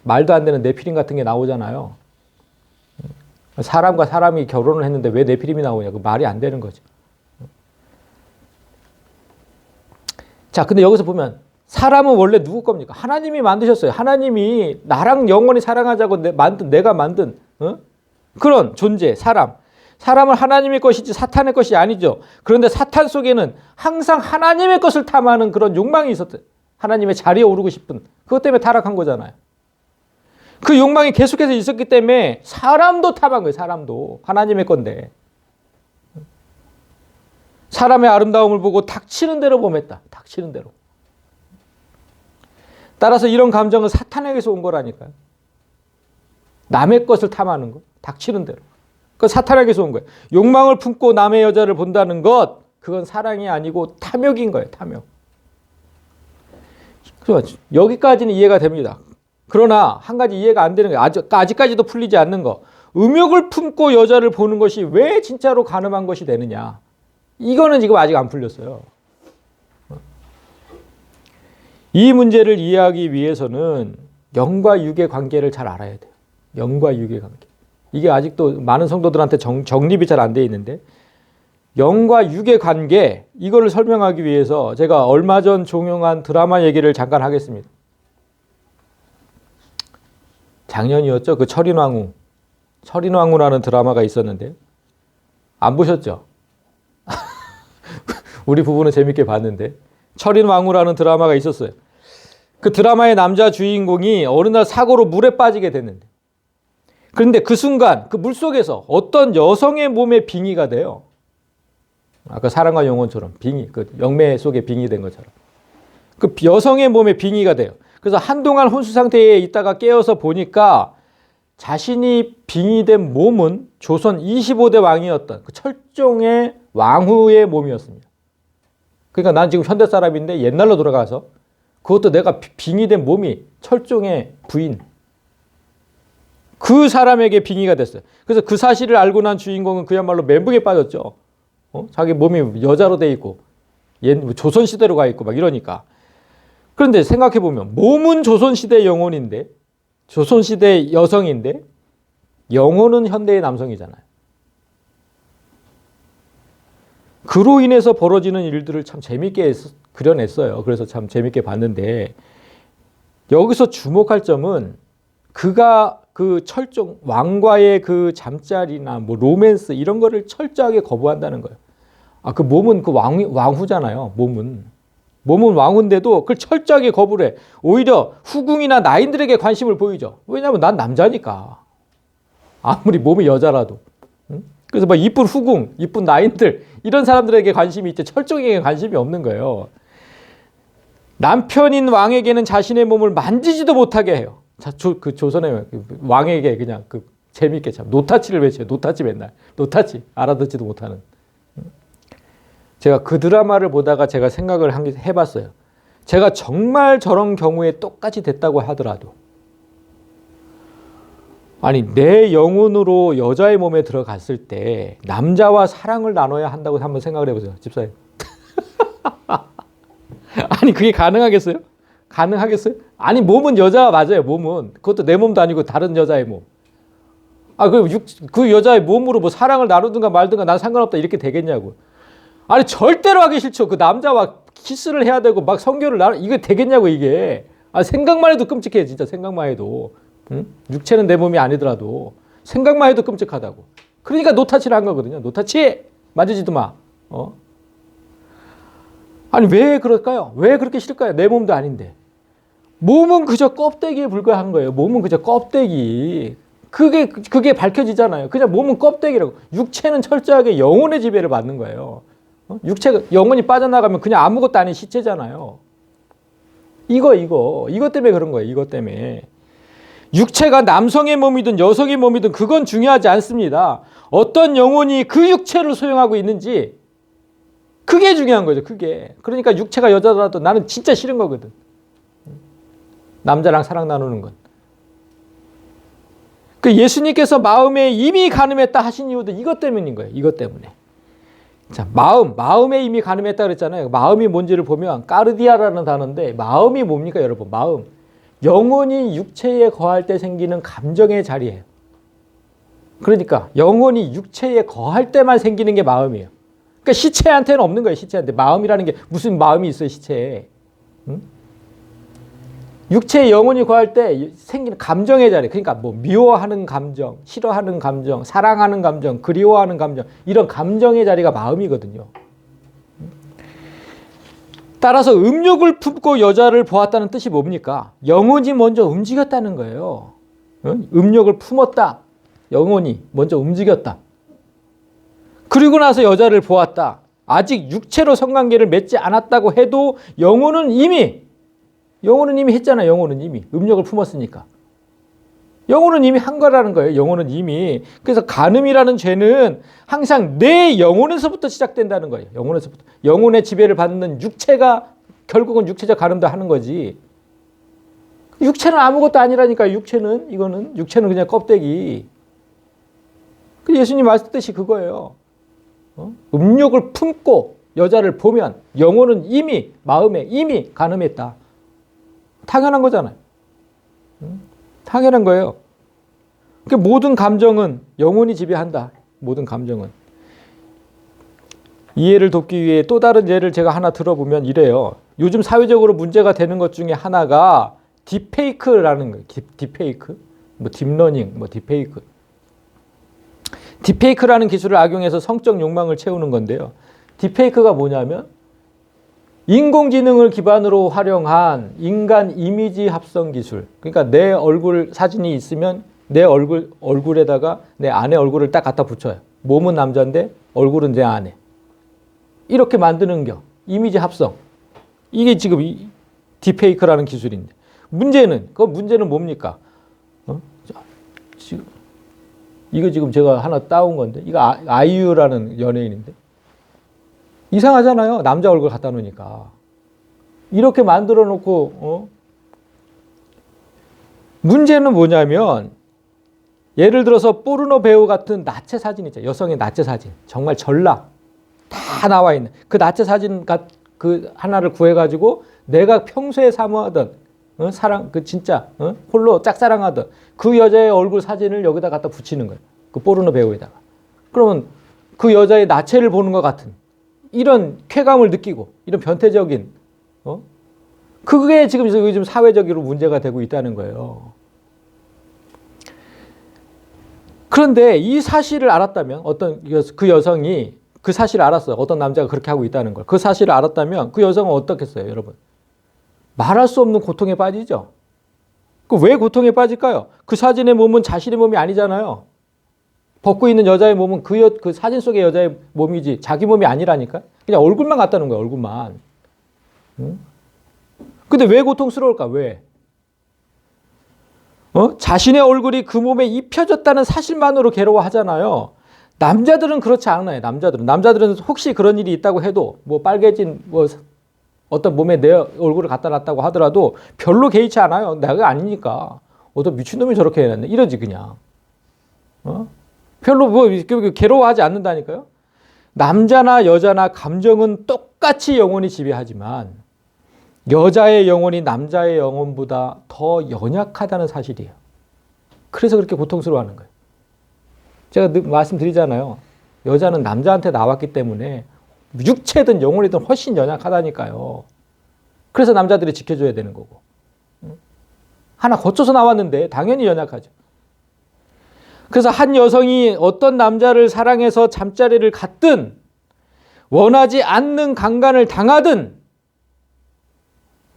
말도 안 되는 네피림 같은 게 나오잖아요. 사람과 사람이 결혼을 했는데 왜 네피림이 나오냐. 그 말이 안 되는 거죠. 자, 근데 여기서 보면 사람은 원래 누구 겁니까? 하나님이 만드셨어요. 하나님이 나랑 영원히 사랑하자고 내가 만든 그런 존재, 사람. 사람은 하나님의 것이지 사탄의 것이 아니죠. 그런데 사탄 속에는 항상 하나님의 것을 탐하는 그런 욕망이 있었대요. 하나님의 자리에 오르고 싶은. 그것 때문에 타락한 거잖아요. 그 욕망이 계속해서 있었기 때문에 사람도 탐한 거예요. 사람도. 하나님의 건데. 사람의 아름다움을 보고 닥치는 대로 범했다. 닥치는 대로. 따라서 이런 감정은 사탄에게서 온 거라니까요. 남의 것을 탐하는 거. 닥치는 대로. 그건 사탄에게서 온 거예요. 욕망을 품고 남의 여자를 본다는 것, 그건 사랑이 아니고 탐욕인 거예요. 탐욕. 여기까지는 이해가 됩니다. 그러나 한 가지 이해가 안 되는 거예요. 아직까지도 풀리지 않는 거. 음욕을 품고 여자를 보는 것이 왜 진짜로 간음한 것이 되느냐. 이거는 지금 아직 안 풀렸어요. 이 문제를 이해하기 위해서는 영과 육의 관계를 잘 알아야 돼요. 영과 육의 관계. 이게 아직도 많은 성도들한테 정립이 잘 안 돼 있는데 영과 육의 관계, 이거를 설명하기 위해서 제가 얼마 전 종영한 드라마 얘기를 잠깐 하겠습니다. 작년이었죠. 그 철인왕후. 철인왕후라는 드라마가 있었는데 안 보셨죠? 우리 부부는 재밌게 봤는데 철인왕후라는 드라마가 있었어요. 그 드라마의 남자 주인공이 어느 날 사고로 물에 빠지게 됐는데 그런데 그 순간 그 물속에서 어떤 여성의 몸에 빙의가 돼요. 아까 사랑과 영혼처럼 빙의, 그 영매 속에 빙의된 것처럼 그 여성의 몸에 빙의가 돼요. 그래서 한동안 혼수 상태에 있다가 깨어서 보니까 자신이 빙의된 몸은 조선 25대 왕이었던 그 철종의 왕후의 몸이었습니다. 그러니까 난 지금 현대 사람인데 옛날로 돌아가서 그것도 내가 빙의된 몸이 철종의 부인, 그 사람에게 빙의가 됐어요. 그래서 그 사실을 알고 난 주인공은 그야말로 멘붕에 빠졌죠. 자기 몸이 여자로 돼 있고 조선시대로 가 있고 막 이러니까. 그런데 생각해보면 몸은 조선시대 영혼인데, 조선시대 여성인데 영혼은 현대의 남성이잖아요. 그로 인해서 벌어지는 일들을 참 재밌게 그려냈어요. 그래서 참 재밌게 봤는데 여기서 주목할 점은 그가 그 철종 왕과의 그 잠자리나 뭐 로맨스 이런 거를 철저하게 거부한다는 거예요. 그 몸은 그 왕후잖아요. 몸은 왕후인데도 그걸 철저하게 거부를 해. 오히려 후궁이나 나인들에게 관심을 보이죠. 왜냐하면 난 남자니까. 아무리 몸이 여자라도. 그래서 막 이쁜 후궁, 이쁜 나인들 이런 사람들에게 관심이 있지 철종에게 관심이 없는 거예요. 남편인 왕에게는 자신의 몸을 만지지도 못하게 해요. 그 조선의 왕에게 그냥 재밌게 참 노타치를 외쳐요. 노타치 맨날. 노타치 알아듣지도 못하는. 제가 그 드라마를 보다가 제가 생각을 해봤어요. 제가 정말 저런 경우에 똑같이 됐다고 하더라도 아니 내 영혼으로 여자의 몸에 들어갔을 때 남자와 사랑을 나눠야 한다고 한번 생각을 해보세요. 집사님. 아니 그게 가능하겠어요? 가능하겠어요? 아니 몸은 여자가 맞아요. 몸은. 그것도 내 몸도 아니고 다른 여자의 몸. 그 여자의 몸으로 뭐 사랑을 나누든가 말든가 난 상관없다 이렇게 되겠냐고. 아니 절대로 하기 싫죠. 그 남자와 키스를 해야 되고 막 성교를 이게 되겠냐고 이게. 생각만 해도 끔찍해 진짜 생각만 해도. 응? 육체는 내 몸이 아니더라도 생각만 해도 끔찍하다고. 그러니까 노타치를 한 거거든요. 노타치! 만지지도 마. 아니 왜 그럴까요? 왜 그렇게 싫을까요? 내 몸도 아닌데. 몸은 그저 껍데기에 불과한 거예요. 몸은 그저 껍데기. 그게 밝혀지잖아요. 그냥 몸은 껍데기라고. 육체는 철저하게 영혼의 지배를 받는 거예요. 육체가 영혼이 빠져나가면 그냥 아무것도 아닌 시체잖아요. 이것 때문에 그런 거예요. 이것 때문에. 육체가 남성의 몸이든 여성의 몸이든 그건 중요하지 않습니다. 어떤 영혼이 그 육체를 소용하고 있는지 그게 중요한 거죠. 그게. 그러니까 육체가 여자더라도 나는 진짜 싫은 거거든. 남자랑 사랑 나누는 건. 그 예수님께서 마음에 이미 가늠했다 하신 이유도 이것 때문인 거예요. 이것 때문에. 자, 마음에 이미 가늠했다 그랬잖아요. 마음이 뭔지를 보면 까르디아라는 단어인데 마음이 뭡니까, 여러분? 마음. 영혼이 육체에 거할 때 생기는 감정의 자리예요. 그러니까 영혼이 육체에 거할 때만 생기는 게 마음이에요. 그러니까 시체한테는 없는 거예요. 시체한테. 마음이라는 게 무슨 마음이 있어요, 시체에. 응? 육체에 영혼이 거할 때 생기는 감정의 자리. 그러니까 뭐 미워하는 감정, 싫어하는 감정, 사랑하는 감정, 그리워하는 감정, 이런 감정의 자리가 마음이거든요. 따라서 음욕을 품고 여자를 보았다는 뜻이 뭡니까? 영혼이 먼저 움직였다는 거예요. 음욕을 품었다. 영혼이 먼저 움직였다. 그리고 나서 여자를 보았다. 아직 육체로 성관계를 맺지 않았다고 해도 영혼은 이미 했잖아요. 영혼은 이미 음욕을 품었으니까. 영혼은 이미 한 거라는 거예요. 영혼은 이미. 그래서 간음이라는 죄는 항상 내 영혼에서부터 시작된다는 거예요. 영혼에서부터. 영혼의 지배를 받는 육체가 결국은 육체적 간음도 하는 거지. 육체는 아무것도 아니라니까요. 육체는 그냥 껍데기. 예수님 말씀하셨듯이 그거예요. 음욕을 품고 여자를 보면 영혼은 이미 마음에 이미 간음했다. 당연한 거잖아요. 당연한 거예요. 그러니까 모든 감정은 영혼이 지배한다. 모든 감정은. 이해를 돕기 위해 또 다른 예를 제가 하나 들어보면 이래요. 요즘 사회적으로 문제가 되는 것 중에 하나가 딥페이크라는 거예요. 딥페이크? 뭐 딥러닝, 뭐 딥페이크. 딥페이크라는 기술을 악용해서 성적 욕망을 채우는 건데요. 딥페이크가 뭐냐면 인공지능을 기반으로 활용한 인간 이미지 합성 기술. 그러니까 내 얼굴 사진이 있으면 내 얼굴에다가 내 아내 얼굴을 딱 갖다 붙여요. 몸은 남자인데 얼굴은 내 아내. 이렇게 만드는 겨. 이미지 합성. 이게 지금 딥페이크라는 기술인데. 문제는 뭡니까? 이거 지금 제가 하나 따온 건데. 이거 아이유라는 연예인인데. 이상하잖아요. 남자 얼굴 갖다 놓으니까. 이렇게 만들어 놓고, 문제는 뭐냐면, 예를 들어서 포르노 배우 같은 나체 사진 있죠. 여성의 나체 사진. 정말 전락. 다 나와 있는. 그 나체 사진 그 하나를 구해가지고 내가 평소에 사모하던, 사랑, 진짜, 홀로 짝사랑하던 그 여자의 얼굴 사진을 여기다 갖다 붙이는 거예요. 그 포르노 배우에다가. 그러면 그 여자의 나체를 보는 것 같은 이런 쾌감을 느끼고 이런 변태적인 그게 지금 요즘 사회적으로 문제가 되고 있다는 거예요. 그런데 이 사실을 알았다면 그 여성이 그 사실을 알았어요. 어떤 남자가 그렇게 하고 있다는 걸. 그 사실을 알았다면 그 여성은 어떻겠어요, 여러분? 말할 수 없는 고통에 빠지죠. 왜 고통에 빠질까요? 그 사진의 몸은 자신의 몸이 아니잖아요. 벗고 있는 여자의 몸은 그 사진 속의 여자의 몸이지 자기 몸이 아니라니까. 그냥 얼굴만 갖다는 거야, 얼굴만. 근데 왜 고통스러울까? 왜? 자신의 얼굴이 그 몸에 입혀졌다는 사실만으로 괴로워하잖아요. 남자들은 그렇지 않아요. 남자들은 혹시 그런 일이 있다고 해도 뭐 빨개진 어떤 몸에 내 얼굴을 갖다 놨다고 하더라도 별로 개의치 않아요. 내가 아니니까. 어떤 미친놈이 저렇게 해놨네. 이러지 그냥. 별로 뭐 괴로워하지 않는다니까요. 남자나 여자나 감정은 똑같이 영혼이 지배하지만 여자의 영혼이 남자의 영혼보다 더 연약하다는 사실이에요. 그래서 그렇게 고통스러워하는 거예요. 제가 말씀드리잖아요. 여자는 남자한테 나왔기 때문에 육체든 영혼이든 훨씬 연약하다니까요. 그래서 남자들이 지켜줘야 되는 거고. 하나 거쳐서 나왔는데 당연히 연약하죠. 그래서 한 여성이 어떤 남자를 사랑해서 잠자리를 갖든 원하지 않는 강간을 당하든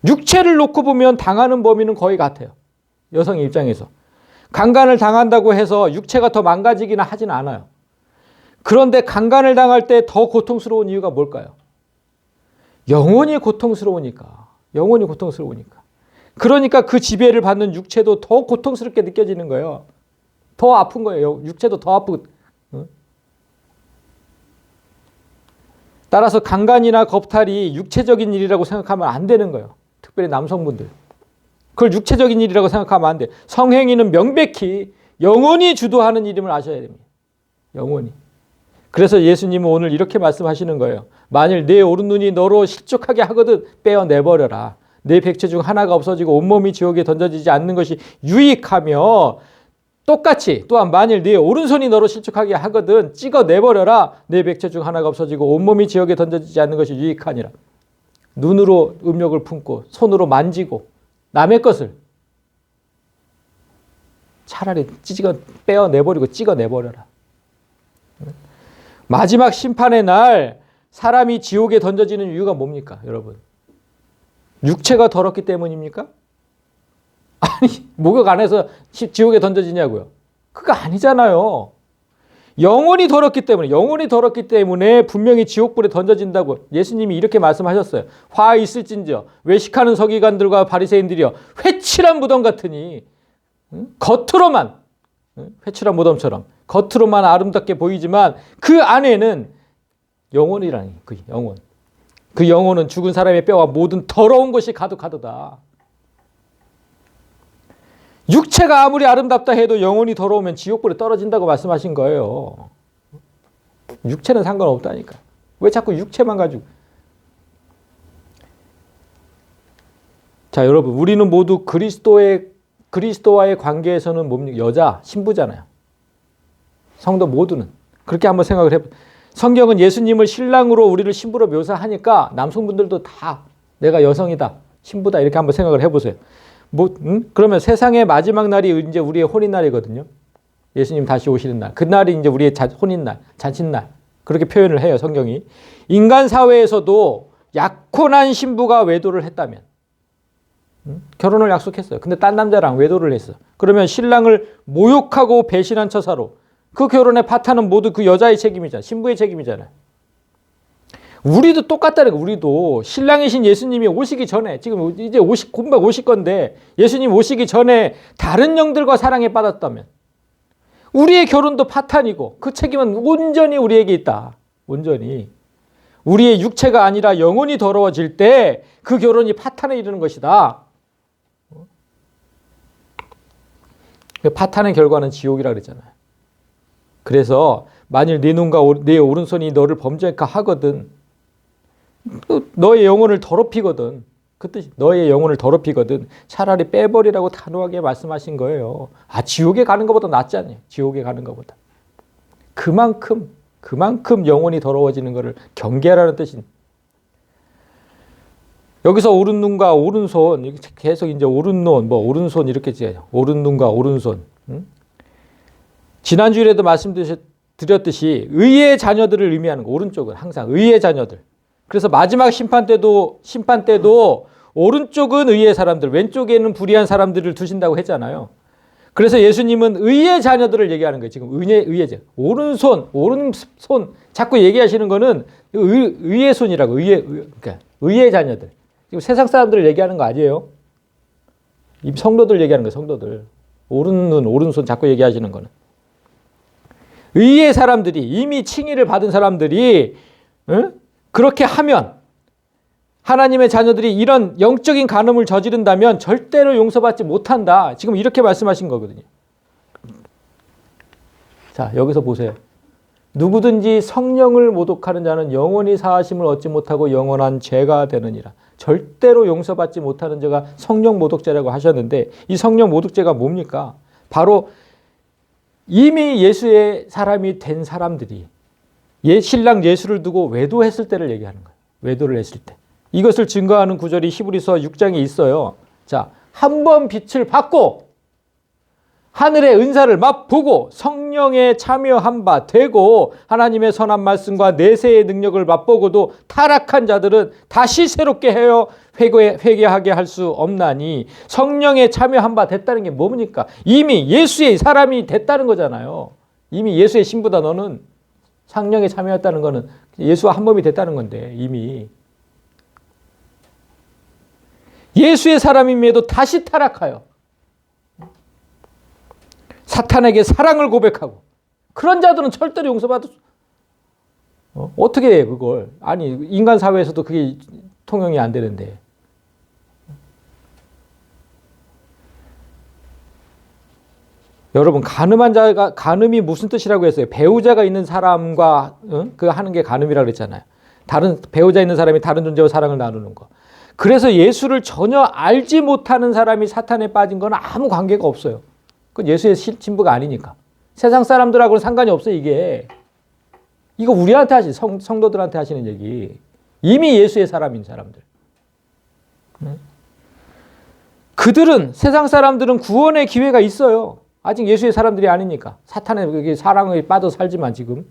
육체를 놓고 보면 당하는 범위는 거의 같아요. 여성의 입장에서. 강간을 당한다고 해서 육체가 더 망가지기는 하진 않아요. 그런데 강간을 당할 때 더 고통스러운 이유가 뭘까요? 영혼이 고통스러우니까. 영혼이 고통스러우니까. 그러니까 그 지배를 받는 육체도 더 고통스럽게 느껴지는 거예요. 더 아픈 거예요. 육체도 더 아프고. 따라서 강간이나 겁탈이 육체적인 일이라고 생각하면 안 되는 거예요. 특별히 남성분들. 그걸 육체적인 일이라고 생각하면 안 돼. 성행위는 명백히 영혼이 주도하는 일임을 아셔야 됩니다. 영혼이. 그래서 예수님은 오늘 이렇게 말씀하시는 거예요. 만일 내 오른눈이 너로 실족하게 하거든 빼어내버려라. 내 백체 중 하나가 없어지고 온몸이 지옥에 던져지지 않는 것이 유익하며 똑같이 또한 만일 네 오른손이 너로 실족하게 하거든 찍어내버려라. 내 백체 중 하나가 없어지고 온몸이 지옥에 던져지지 않는 것이 유익하니라. 눈으로 음욕을 품고 손으로 만지고 남의 것을 차라리 빼어내버리고 찍어내버려라. 마지막 심판의 날 사람이 지옥에 던져지는 이유가 뭡니까, 여러분? 육체가 더럽기 때문입니까? 아니, 목욕 안 해서 지옥에 던져지냐고요? 그거 아니잖아요. 영혼이 더럽기 때문에 분명히 지옥불에 던져진다고 예수님이 이렇게 말씀하셨어요. 화 있을진저 외식하는 서기관들과 바리새인들이여 회칠한 무덤 같으니 겉으로만 회칠한 무덤처럼 겉으로만 아름답게 보이지만 그 안에는 영혼이라니. 그 영혼은 죽은 사람의 뼈와 모든 더러운 것이 가득하도다. 육체가 아무리 아름답다 해도 영혼이 더러우면 지옥불에 떨어진다고 말씀하신 거예요. 육체는 상관없다니까. 왜 자꾸 육체만 가지고. 자, 여러분, 우리는 모두 그리스도와의 관계에서는 뭡니까? 여자, 신부잖아요. 성도 모두는. 그렇게 한번 생각을 해보세요. 성경은 예수님을 신랑으로 우리를 신부로 묘사하니까 남성분들도 다 내가 여성이다, 신부다 이렇게 한번 생각을 해보세요. 그러면 세상의 마지막 날이 이제 우리의 혼인날이거든요. 예수님 다시 오시는 날. 그날이 이제 우리의 혼인날, 잔칫날. 그렇게 표현을 해요, 성경이. 인간 사회에서도 약혼한 신부가 외도를 했다면, 결혼을 약속했어요. 근데 딴 남자랑 외도를 했어. 그러면 신랑을 모욕하고 배신한 처사로 그 결혼의 파탄은 모두 그 여자의 책임이잖아요. 신부의 책임이잖아요. 우리도 똑같다는 거예요. 우리도 신랑이신 예수님이 오시기 전에, 지금 이제 금방 오실 건데 예수님 오시기 전에 다른 영들과 사랑에 빠졌다면 우리의 결혼도 파탄이고 그 책임은 온전히 우리에게 있다. 온전히. 우리의 육체가 아니라 영혼이 더러워질 때 그 결혼이 파탄에 이르는 것이다. 파탄의 결과는 지옥이라 그랬잖아요. 그래서 만일 네 눈과 네 오른손이 너를 범죄케 하거든, 너의 영혼을 더럽히거든, 그 뜻이 너의 영혼을 더럽히거든 차라리 빼버리라고 단호하게 말씀하신 거예요. 지옥에 가는 것보다 낫지 않아요? 지옥에 가는 것보다. 그만큼 영혼이 더러워지는 것을 경계하라는 뜻인. 여기서 오른 눈과 오른손, 계속 이제 오른눈, 오른손 이렇게 지어요. 오른 눈과 오른손. 지난주에도 말씀드렸듯이 의의 자녀들을 의미하는 거. 오른쪽은 항상 의의 자녀들. 그래서 마지막 심판 때도 오른쪽은 의의 사람들, 왼쪽에는 불의한 사람들을 두신다고 했잖아요. 그래서 예수님은 의의 자녀들을 얘기하는 거예요. 지금 의의 자녀. 오른손 자꾸 얘기하시는 거는 의의 손이라고. 그러니까 의의 자녀들. 지금 세상 사람들을 얘기하는 거 아니에요. 성도들 얘기하는 거예요. 성도들. 오른눈, 오른손 자꾸 얘기하시는 거는. 의의 사람들이, 이미 칭의를 받은 사람들이 그렇게 하면 하나님의 자녀들이 이런 영적인 간음을 저지른다면 절대로 용서받지 못한다. 지금 이렇게 말씀하신 거거든요. 자, 여기서 보세요. 누구든지 성령을 모독하는 자는 영원히 사하심을 얻지 못하고 영원한 죄가 되느니라. 절대로 용서받지 못하는 죄가 성령 모독죄라고 하셨는데, 이 성령 모독죄가 뭡니까? 바로 이미 예수의 사람이 된 사람들이 신랑 예수를 두고 외도했을 때를 얘기하는 거예요. 외도를 했을 때. 이것을 증거하는 구절이 히브리서 6장에 있어요. 자, 한 번 빛을 받고 하늘의 은사를 맛보고 성령에 참여한 바 되고 하나님의 선한 말씀과 내세의 능력을 맛보고도 타락한 자들은 다시 새롭게 하여 회개하게 할 수 없나니, 성령에 참여한 바 됐다는 게 뭡니까? 이미 예수의 사람이 됐다는 거잖아요. 이미 예수의 신부다. 너는 성령에 참여했다는 거는 예수와 한 몸이 됐다는 건데, 이미 예수의 사람임에도 다시 타락하여 사탄에게 사랑을 고백하고, 그런 자들은 절대로 용서받을 수 어떻게 해 그걸. 아니, 인간 사회에서도 그게 통용이 안 되는데. 여러분, 간음이 무슨 뜻이라고 했어요? 배우자가 있는 사람과 그 하는 게 간음이라고 그랬잖아요. 다른 배우자 있는 사람이 다른 존재와 사랑을 나누는 거. 그래서 예수를 전혀 알지 못하는 사람이 사탄에 빠진 건 아무 관계가 없어요. 그건 예수의 신부가 아니니까. 세상 사람들하고는 상관이 없어요, 이게. 이거 우리한테 성도들한테 하시는 얘기. 이미 예수의 사람인 사람들. 그들은, 세상 사람들은 구원의 기회가 있어요. 아직 예수의 사람들이 아니니까. 사탄의 사랑에 빠져 살지만 지금.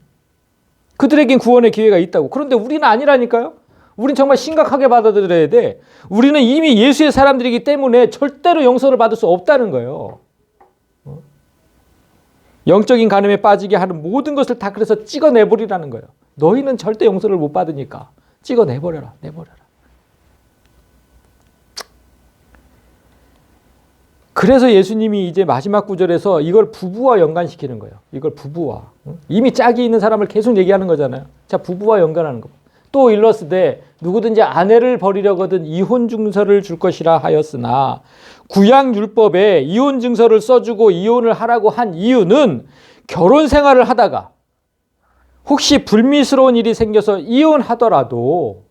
그들에겐 구원의 기회가 있다고. 그런데 우리는 아니라니까요. 우린 정말 심각하게 받아들여야 돼. 우리는 이미 예수의 사람들이기 때문에 절대로 용서를 받을 수 없다는 거예요. 영적인 간음에 빠지게 하는 모든 것을 다 그래서 찍어내버리라는 거예요. 너희는 절대 용서를 못 받으니까 찍어내버려라. 내버려라. 그래서 예수님이 이제 마지막 구절에서 이걸 부부와 연관시키는 거예요. 이걸 부부와. 이미 짝이 있는 사람을 계속 얘기하는 거잖아요. 자, 부부와 연관하는 거. 또 일렀으되 누구든지 아내를 버리려거든 이혼 증서를 줄 것이라 하였으나, 구약 율법에 이혼 증서를 써주고 이혼을 하라고 한 이유는 결혼 생활을 하다가 혹시 불미스러운 일이 생겨서 이혼하더라도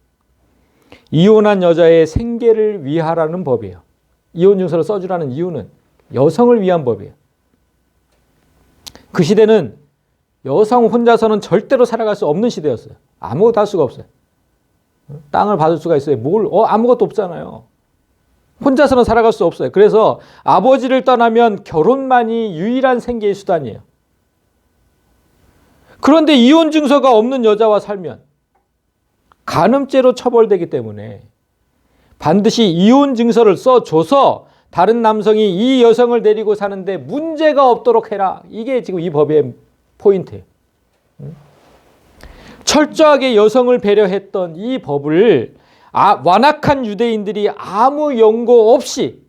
이혼한 여자의 생계를 위하라는 법이에요. 이혼 증서를 써주라는 이유는 여성을 위한 법이에요. 그 시대는 여성 혼자서는 절대로 살아갈 수 없는 시대였어요. 아무것도 할 수가 없어요. 땅을 받을 수가 있어요. 아무것도 없잖아요. 혼자서는 살아갈 수 없어요. 그래서 아버지를 떠나면 결혼만이 유일한 생계의 수단이에요. 그런데 이혼 증서가 없는 여자와 살면 간음죄로 처벌되기 때문에 반드시 이혼 증서를 써줘서 다른 남성이 이 여성을 데리고 사는데 문제가 없도록 해라. 이게 지금 이 법의 포인트예요. 철저하게 여성을 배려했던 이 법을 완악한 유대인들이 아무 연고 없이,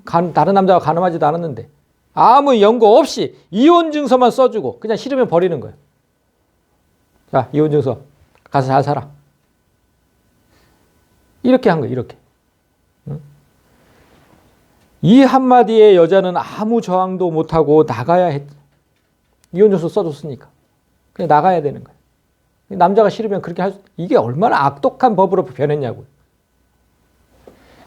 다른 남자가 간음하지도 않았는데 아무 연고 없이 이혼 증서만 써주고 그냥 싫으면 버리는 거예요. 자, 이혼 증서 가서 잘 살아. 이렇게 한 거예요. 이렇게. 이 한마디에 여자는 아무 저항도 못하고 나가야 했죠. 이혼 증서 써줬으니까 그냥 나가야 되는 거예요. 남자가 싫으면 그렇게 이게 얼마나 악독한 법으로 변했냐고요.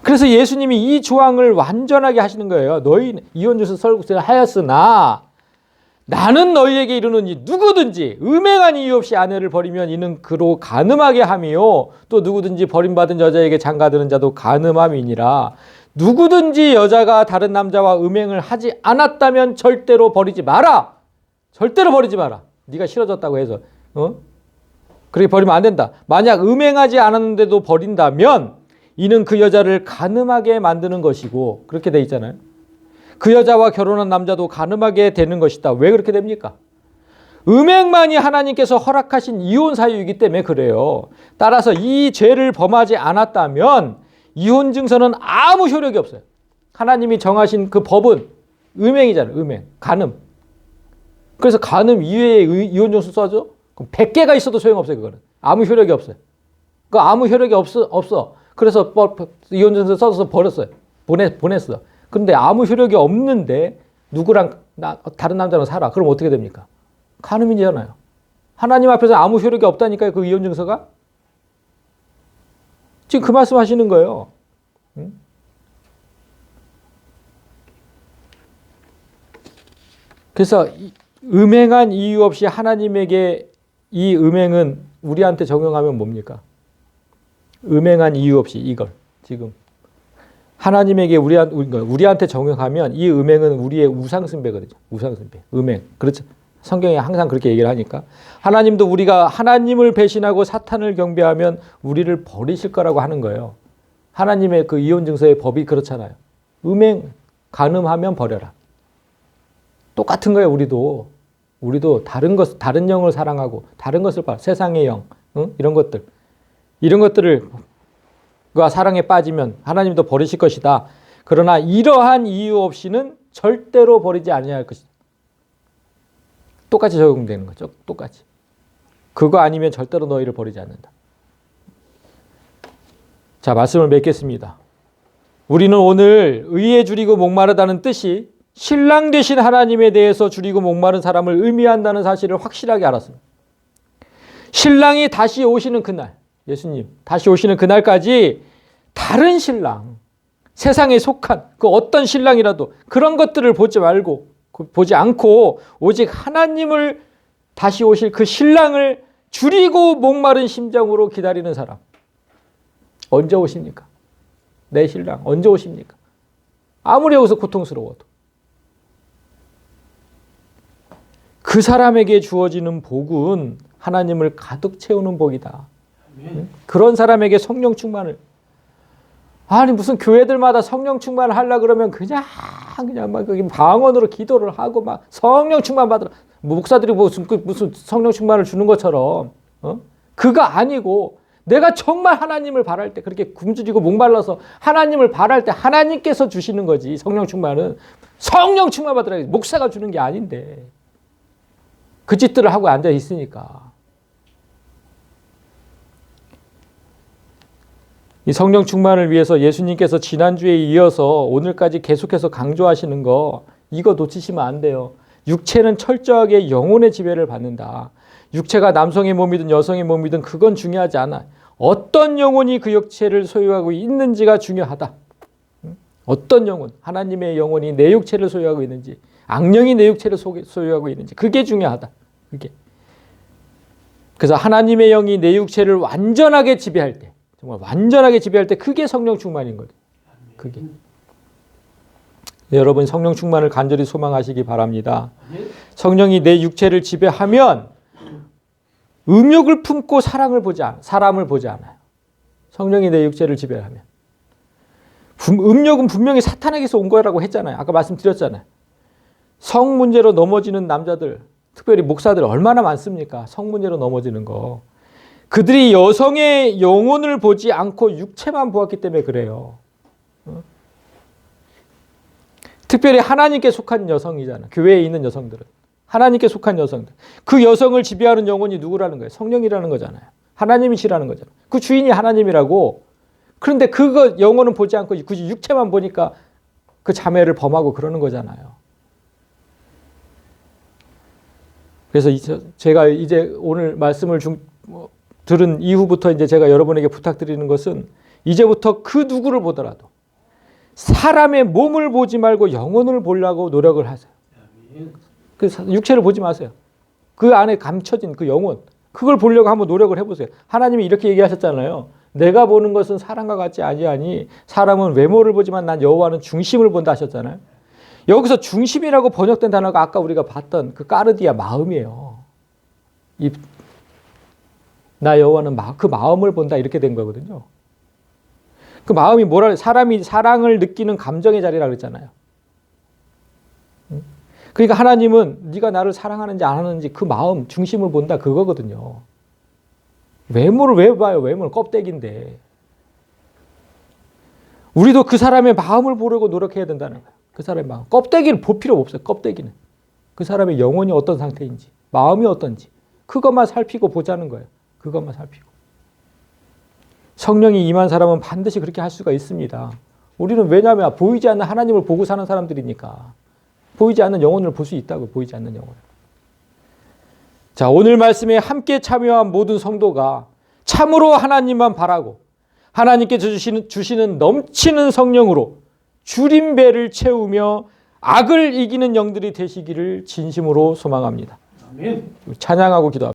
그래서 예수님이 이 조항을 완전하게 하시는 거예요. 너희 이혼 증서 써주라 하였으나 나는 너희에게 이르노니 누구든지 음행한 이유 없이 아내를 버리면 이는 그로 간음하게 함이요 또 누구든지 버림받은 여자에게 장가드는 자도 간음함이니라. 누구든지 여자가 다른 남자와 음행을 하지 않았다면 절대로 버리지 마라. 절대로 버리지 마라. 네가 싫어졌다고 해서 그렇게 버리면 안 된다. 만약 음행하지 않았는데도 버린다면 이는 그 여자를 간음하게 만드는 것이고, 그렇게 돼 있잖아요. 그 여자와 결혼한 남자도 간음하게 되는 것이다. 왜 그렇게 됩니까? 음행만이 하나님께서 허락하신 이혼 사유이기 때문에 그래요. 따라서 이 죄를 범하지 않았다면 이혼 증서는 아무 효력이 없어요. 하나님이 정하신 그 법은 음행이잖아요. 음행, 간음. 그래서 간음 이외에 이혼 증서 써줘? 그럼 100개가 있어도 소용없어요. 그거는 아무 효력이 없어요. 그 아무 효력이 없어. 그래서 이혼증서 써서 보냈어. 그런데 아무 효력이 없는데 누구랑 다른 남자랑 살아. 그럼 어떻게 됩니까? 간음이잖아요. 하나님 앞에서 아무 효력이 없다니까요. 그 이혼증서가. 지금 그 말씀 하시는 거예요. 그래서 음행한 이유 없이 하나님에게 이 음행은 우리한테 적용하면 뭡니까? 음행한 이유 없이 이걸 지금 하나님에게 우리한테 적용하면 이 음행은 우리의 우상숭배거든요. 우상숭배, 음행. 그렇죠. 성경에 항상 그렇게 얘기를 하니까 하나님도 우리가 하나님을 배신하고 사탄을 경배하면 우리를 버리실 거라고 하는 거예요. 하나님의 그 이혼증서의 법이 그렇잖아요. 음행, 간음하면 버려라. 똑같은 거예요. 우리도 다른 영을 사랑하고 다른 것을 봐. 세상의 영, 이런 것들을 그 사랑에 빠지면 하나님도 버리실 것이다. 그러나 이러한 이유 없이는 절대로 버리지 아니할 것이다. 똑같이 적용되는 거죠. 똑같이. 그거 아니면 절대로 너희를 버리지 않는다. 자, 말씀을 맺겠습니다. 우리는 오늘 의에 줄이고 목마르다는 뜻이 신랑 되신 하나님에 대해서 줄이고 목마른 사람을 의미한다는 사실을 확실하게 알았습니다. 신랑이 다시 오시는 그날, 예수님 다시 오시는 그날까지 다른 신랑, 세상에 속한 그 어떤 신랑이라도 그런 것들을 보지 않고 오직 하나님을 다시 오실 그 신랑을 줄이고 목마른 심정으로 기다리는 사람. 언제 오십니까? 내 신랑 언제 오십니까? 아무리 여기서 고통스러워도. 그 사람에게 주어지는 복은 하나님을 가득 채우는 복이다. 그런 사람에게 성령 충만을. 아니 무슨 교회들마다 성령 충만을 하려고 그러면 그냥 막 방언으로 기도를 하고 막 성령 충만 받으라. 목사들이 무슨 성령 충만을 주는 것처럼 그거 아니고 내가 정말 하나님을 바랄 때 그렇게 굶주리고 목말라서 하나님을 바랄 때 하나님께서 주시는 거지. 성령 충만은 성령 충만 받으라. 목사가 주는 게 아닌데. 그 짓들을 하고 앉아 있으니까. 이 성령 충만을 위해서 예수님께서 지난주에 이어서 오늘까지 계속해서 강조하시는 거 이거 놓치시면 안 돼요. 육체는 철저하게 영혼의 지배를 받는다. 육체가 남성의 몸이든 여성의 몸이든 그건 중요하지 않아. 어떤 영혼이 그 육체를 소유하고 있는지가 중요하다. 어떤 영혼, 하나님의 영혼이 내 육체를 소유하고 있는지 악령이 내 육체를 소유하고 있는지 그게 중요하다. 그게. 그래서 하나님의 영이 내 육체를 완전하게 지배할 때 정말 완전하게 지배할 때 그게 성령 충만인 거예요. 그게. 여러분 성령 충만을 간절히 소망하시기 바랍니다. 성령이 내 육체를 지배하면 음욕을 품고 사람을 보지 않아요. 성령이 내 육체를 지배하면. 음욕은 분명히 사탄에게서 온 거라고 했잖아요. 아까 말씀드렸잖아요. 성 문제로 넘어지는 남자들, 특별히 목사들 얼마나 많습니까? 성 문제로 넘어지는 거. 그들이 여성의 영혼을 보지 않고 육체만 보았기 때문에 그래요. 특별히 하나님께 속한 여성이잖아. 교회에 있는 여성들은. 하나님께 속한 여성들. 그 여성을 지배하는 영혼이 누구라는 거예요? 성령이라는 거잖아요. 하나님이시라는 거잖아요. 그 주인이 하나님이라고. 그런데 그거 영혼은 보지 않고 굳이 육체만 보니까 그 자매를 범하고 그러는 거잖아요. 그래서 제가 이제 오늘 말씀을 들은 이후부터 이제 제가 여러분에게 부탁드리는 것은 이제부터 그 누구를 보더라도 사람의 몸을 보지 말고 영혼을 보려고 노력을 하세요. 그 육체를 보지 마세요. 그 안에 감춰진 그 영혼, 그걸 보려고 한번 노력을 해보세요. 하나님이 이렇게 얘기하셨잖아요. 내가 보는 것은 사람과 같지 아니하니 사람은 외모를 보지만 난 여호와는 중심을 본다 하셨잖아요. 여기서 중심이라고 번역된 단어가 아까 우리가 봤던 그 까르디아 마음이에요. 나 여호와는 그 마음을 본다 이렇게 된 거거든요. 그 마음이 사람이 사랑을 느끼는 감정의 자리라 그랬잖아요. 그러니까 하나님은 네가 나를 사랑하는지 안 하는지 그 마음 중심을 본다 그거거든요. 외모를 왜 봐요? 외모는 껍데기인데. 우리도 그 사람의 마음을 보려고 노력해야 된다는 거예요. 그 사람의 마음. 껍데기를 볼 필요 없어요. 껍데기는. 그 사람의 영혼이 어떤 상태인지, 마음이 어떤지 그것만 살피고 보자는 거예요. 그것만 살피고. 성령이 임한 사람은 반드시 그렇게 할 수가 있습니다. 우리는 왜냐하면 보이지 않는 하나님을 보고 사는 사람들이니까. 보이지 않는 영혼을 볼 수 있다고, 보이지 않는 영혼을. 자, 오늘 말씀에 함께 참여한 모든 성도가 참으로 하나님만 바라고 하나님께 주시는 넘치는 성령으로 주린 배를 채우며 악을 이기는 영들이 되시기를 진심으로 소망합니다. 아멘. 찬양하고 기도합니다.